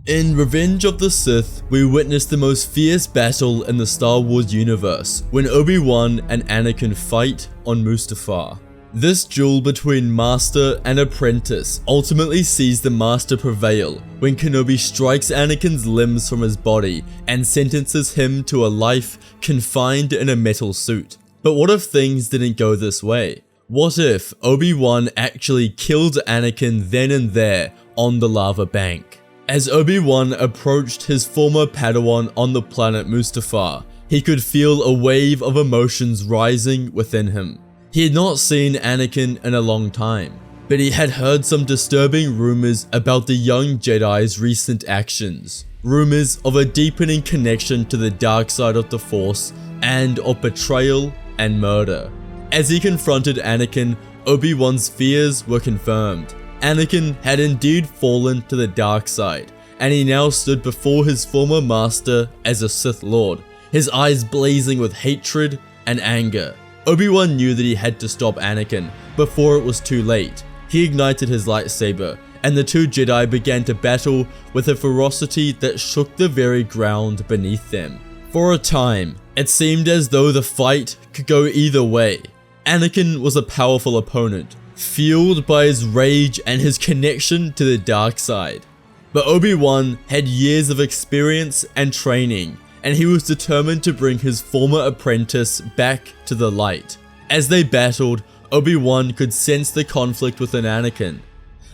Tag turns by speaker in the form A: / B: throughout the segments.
A: In Revenge of the Sith, we witness the most fierce battle in the Star Wars universe when Obi-Wan and Anakin fight on Mustafar. This duel between master and apprentice ultimately sees the master prevail when Kenobi strikes Anakin's limbs from his body and sentences him to a life confined in a metal suit. But what if things didn't go this way? What if Obi-Wan actually killed Anakin then and there on the lava bank? As Obi-Wan approached his former Padawan on the planet Mustafar, he could feel a wave of emotions rising within him. He had not seen Anakin in a long time, but he had heard some disturbing rumors about the young Jedi's recent actions. Rumors of a deepening connection to the dark side of the Force and of betrayal and murder. As he confronted Anakin, Obi-Wan's fears were confirmed. Anakin had indeed fallen to the dark side, and he now stood before his former master as a Sith Lord, his eyes blazing with hatred and anger. Obi-Wan knew that he had to stop Anakin before it was too late. He ignited his lightsaber, and the two Jedi began to battle with a ferocity that shook the very ground beneath them. For a time, it seemed as though the fight could go either way. Anakin was a powerful opponent, fueled by his rage and his connection to the dark side. But Obi-Wan had years of experience and training, and he was determined to bring his former apprentice back to the light. As they battled, Obi-Wan could sense the conflict within Anakin.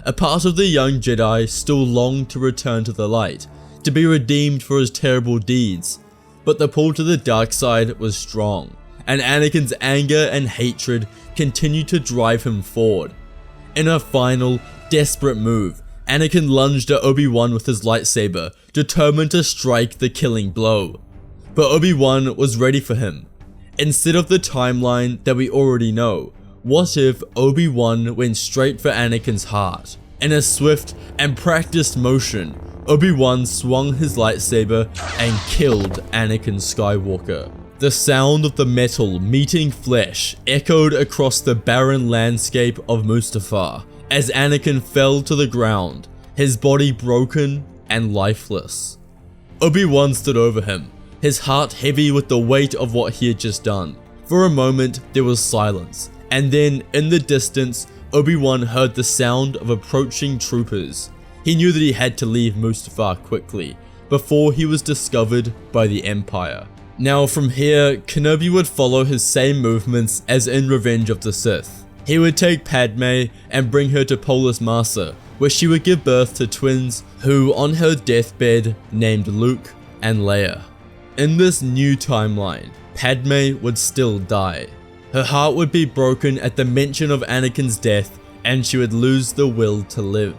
A: A part of the young Jedi still longed to return to the light, to be redeemed for his terrible deeds. But the pull to the dark side was strong, and Anakin's anger and hatred continued to drive him forward. In a final, desperate move, Anakin lunged at Obi-Wan with his lightsaber, determined to strike the killing blow. But Obi-Wan was ready for him. Instead of the timeline that we already know, what if Obi-Wan went straight for Anakin's heart? In a swift and practiced motion, Obi-Wan swung his lightsaber and killed Anakin Skywalker. The sound of the metal meeting flesh echoed across the barren landscape of Mustafar as Anakin fell to the ground, his body broken and lifeless. Obi-Wan stood over him, his heart heavy with the weight of what he had just done. For a moment, there was silence, and then, in the distance, Obi-Wan heard the sound of approaching troopers. He knew that he had to leave Mustafar quickly, before he was discovered by the Empire. Now from here, Kenobi would follow his same movements as in Revenge of the Sith. He would take Padme and bring her to Polis Massa, where she would give birth to twins who, on her deathbed, named Luke and Leia. In this new timeline, Padme would still die. Her heart would be broken at the mention of Anakin's death, and she would lose the will to live.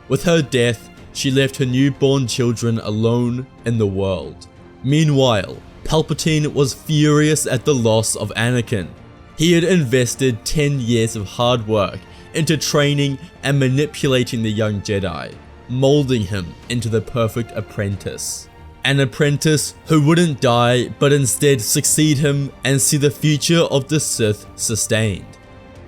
A: With her death, she left her newborn children alone in the world. Meanwhile, Palpatine was furious at the loss of Anakin. He had invested 10 years of hard work into training and manipulating the young Jedi, molding him into the perfect apprentice. An apprentice who wouldn't die but instead succeed him and see the future of the Sith sustained.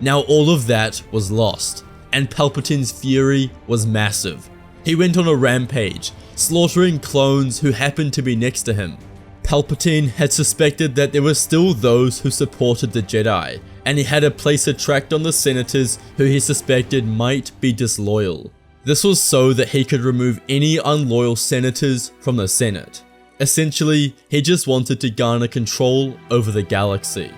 A: Now all of that was lost, and Palpatine's fury was massive. He went on a rampage, slaughtering clones who happened to be next to him. Palpatine had suspected that there were still those who supported the Jedi, and he had a place a tract on the senators who he suspected might be disloyal. This was so that he could remove any unloyal senators from the Senate. Essentially, he just wanted to garner control over the galaxy.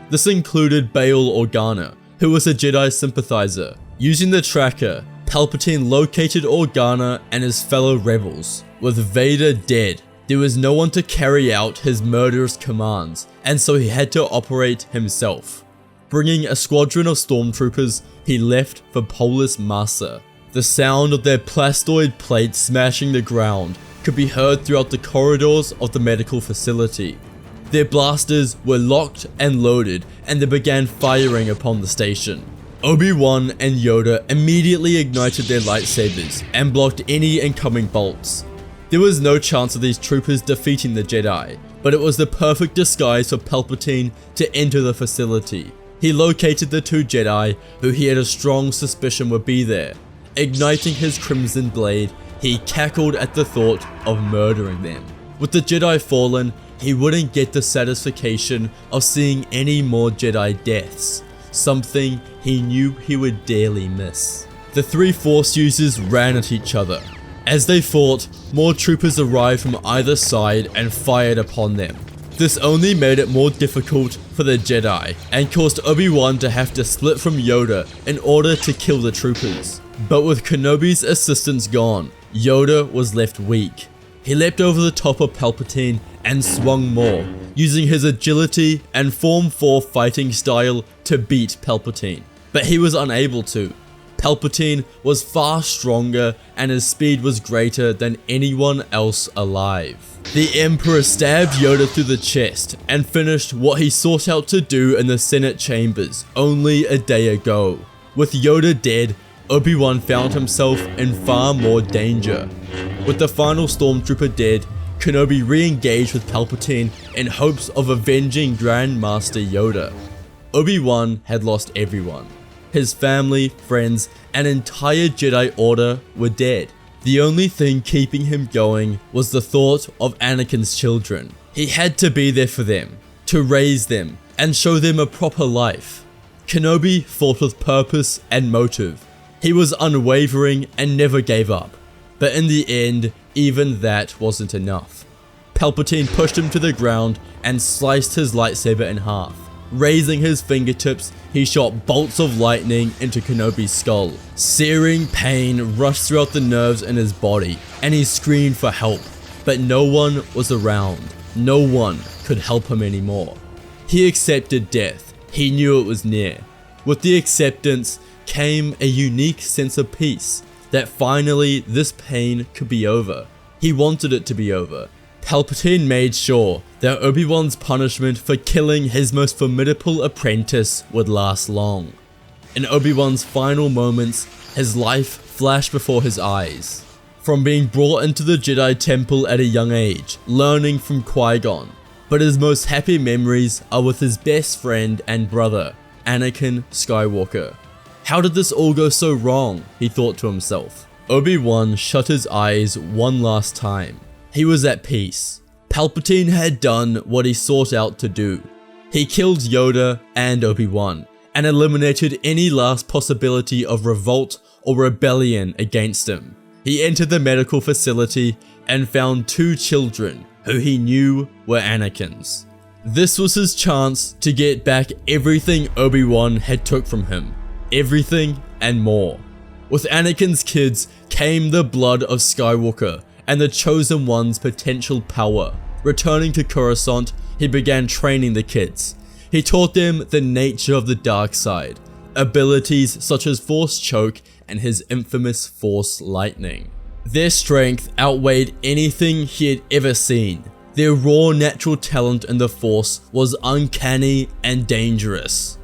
A: This included Bail Organa, who was a Jedi sympathizer. Using the tracker, Palpatine located Organa and his fellow rebels. With Vader dead, there was no one to carry out his murderous commands, and so he had to operate himself. Bringing a squadron of stormtroopers, he left for Polis Massa. The sound of their plastoid plates smashing the ground could be heard throughout the corridors of the medical facility. Their blasters were locked and loaded, and they began firing upon the station. Obi-Wan and Yoda immediately ignited their lightsabers and blocked any incoming bolts. There was no chance of these troopers defeating the Jedi, but it was the perfect disguise for Palpatine to enter the facility. He located the two Jedi who he had a strong suspicion would be there. Igniting his crimson blade, he cackled at the thought of murdering them. With the Jedi fallen, he wouldn't get the satisfaction of seeing any more Jedi deaths, something he knew he would dearly miss. The three Force users ran at each other. As they fought, more troopers arrived from either side and fired upon them. This only made it more difficult for the Jedi and caused Obi-Wan to have to split from Yoda in order to kill the troopers. But with Kenobi's assistance gone, Yoda was left weak. He leapt over the top of Palpatine and swung more, using his agility and Form 4 fighting style to beat Palpatine. But he was unable to. Palpatine was far stronger and his speed was greater than anyone else alive. The Emperor stabbed Yoda through the chest and finished what he sought out to do in the Senate chambers only a day ago. With Yoda dead, Obi-Wan found himself in far more danger. With the final stormtrooper dead, Kenobi re-engaged with Palpatine in hopes of avenging Grand Master Yoda. Obi-Wan had lost everyone. His family, friends, and entire Jedi Order were dead. The only thing keeping him going was the thought of Anakin's children. He had to be there for them, to raise them, and show them a proper life. Kenobi fought with purpose and motive. He was unwavering and never gave up. But in the end, even that wasn't enough. Palpatine pushed him to the ground and sliced his lightsaber in half. Raising his fingertips, he shot bolts of lightning into Kenobi's skull. Searing pain rushed throughout the nerves in his body, and he screamed for help. But no one was around. No one could help him anymore. He accepted death. He knew it was near. With the acceptance came a unique sense of peace, that finally this pain could be over. He wanted it to be over. Palpatine made sure that Obi-Wan's punishment for killing his most formidable apprentice would last long. In Obi-Wan's final moments, his life flashed before his eyes. From being brought into the Jedi Temple at a young age, learning from Qui-Gon, but his most happy memories are with his best friend and brother, Anakin Skywalker. How did this all go so wrong? He thought to himself. Obi-Wan shut his eyes one last time. He was at peace. Palpatine had done what he sought out to do. He killed Yoda and Obi-Wan, and eliminated any last possibility of revolt or rebellion against him. He entered the medical facility and found two children who he knew were Anakin's. This was his chance to get back everything Obi-Wan had took from him. Everything and more. With Anakin's kids came the blood of Skywalker and the Chosen One's potential power. Returning to Coruscant, he began training the kids. He taught them the nature of the dark side, abilities such as Force Choke and his infamous Force Lightning. Their strength outweighed anything he had ever seen. Their raw natural talent in the Force was uncanny and dangerous.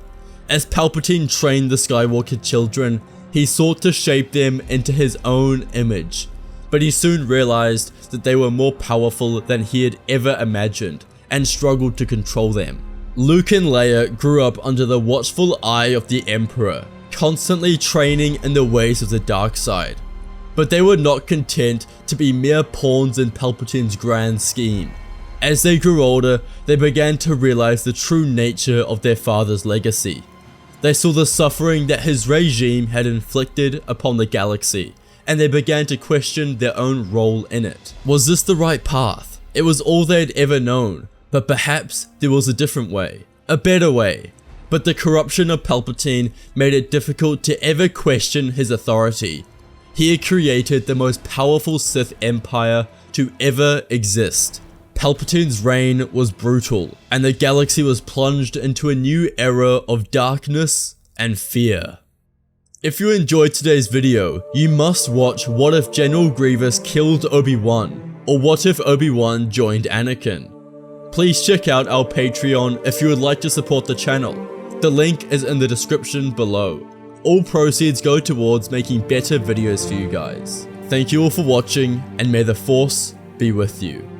A: As Palpatine trained the Skywalker children, he sought to shape them into his own image. But he soon realized that they were more powerful than he had ever imagined, and struggled to control them. Luke and Leia grew up under the watchful eye of the Emperor, constantly training in the ways of the dark side. But they were not content to be mere pawns in Palpatine's grand scheme. As they grew older, they began to realize the true nature of their father's legacy. They saw the suffering that his regime had inflicted upon the galaxy, and they began to question their own role in it. Was this the right path? It was all they had ever known, but perhaps there was a different way, a better way. But the corruption of Palpatine made it difficult to ever question his authority. He had created the most powerful Sith empire to ever exist. Palpatine's reign was brutal, and the galaxy was plunged into a new era of darkness and fear. If you enjoyed today's video, you must watch What If General Grievous Killed Obi-Wan, or What If Obi-Wan Joined Anakin. Please check out our Patreon if you would like to support the channel. The link is in the description below. All proceeds go towards making better videos for you guys. Thank you all for watching, and may the Force be with you.